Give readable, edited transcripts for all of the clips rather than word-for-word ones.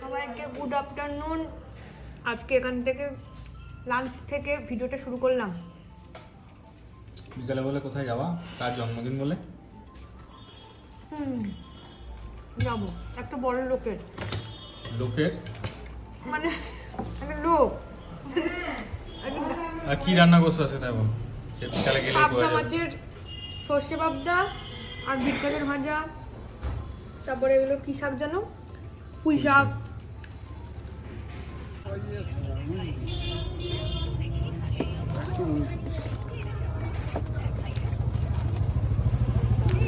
সবাইকে good afternoon. আজকে এখান থেকে লাঞ্চ থেকে ভিডিওটা শুরু করলাম। বিকালে বলে কোথায় যাওয়া? তার জন্মদিন বলে যাবো একটা বড় লোকের মানে একটা লোক। আর কি রান্না করছো সেটা বল। বিকালে গেলে পাবদা মাছের সর্ষে পাবদা আর বিটকালের ভাজা, তারপরে এগুলো কি শাক জানো, পুঁই শাক।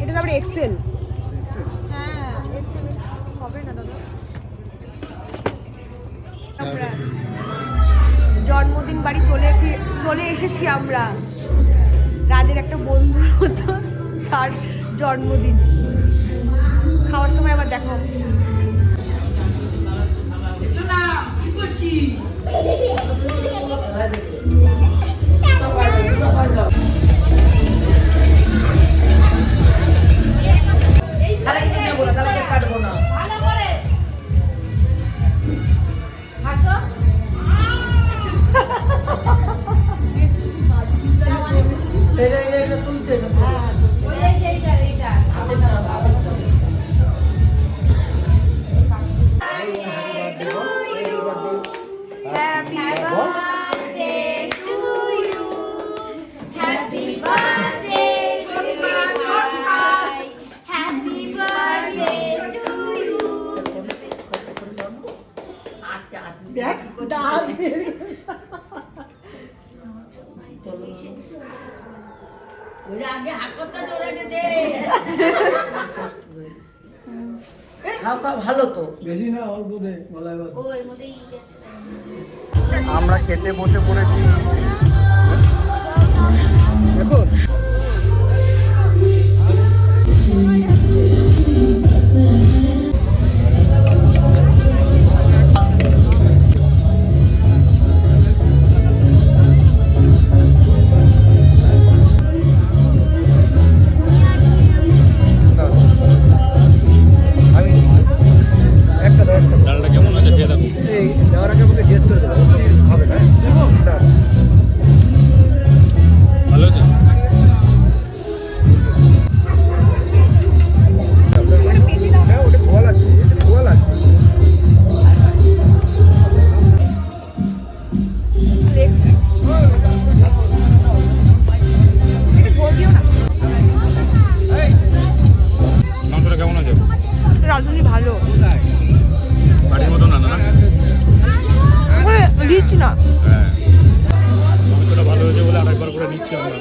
এটা তারপরে এক্সেল। হ্যাঁ এক্সেল হবে না দাদা। আমরা জন্মদিন বাড়ি চলে এসেছি আমরা। রাজের একটা বন্ধুর মতো তার জন্মদিন। খাওয়ার সময় আবার দেখো। ভালো তো বেশি না অল্প দে গলায় আমরা খেতে বসে পড়েছি দেখুন। ডালটা কেমন আছে খেয়ে দেখো। এই যাওয়ার আগে আমাকে জিজ্ঞেস করে দেবো হবে না। ভালো আছে? ওটা ঝোল আছে, ঝোল আছে। মাংসটা কেমন আছে? রাঁধুনি ভালো, বাড়ির মতো না না? দিচ্ছি না। হ্যাঁ মাংসটা ভালো হয়েছে বলে আরেকবার করে নিচ্ছি আমরা।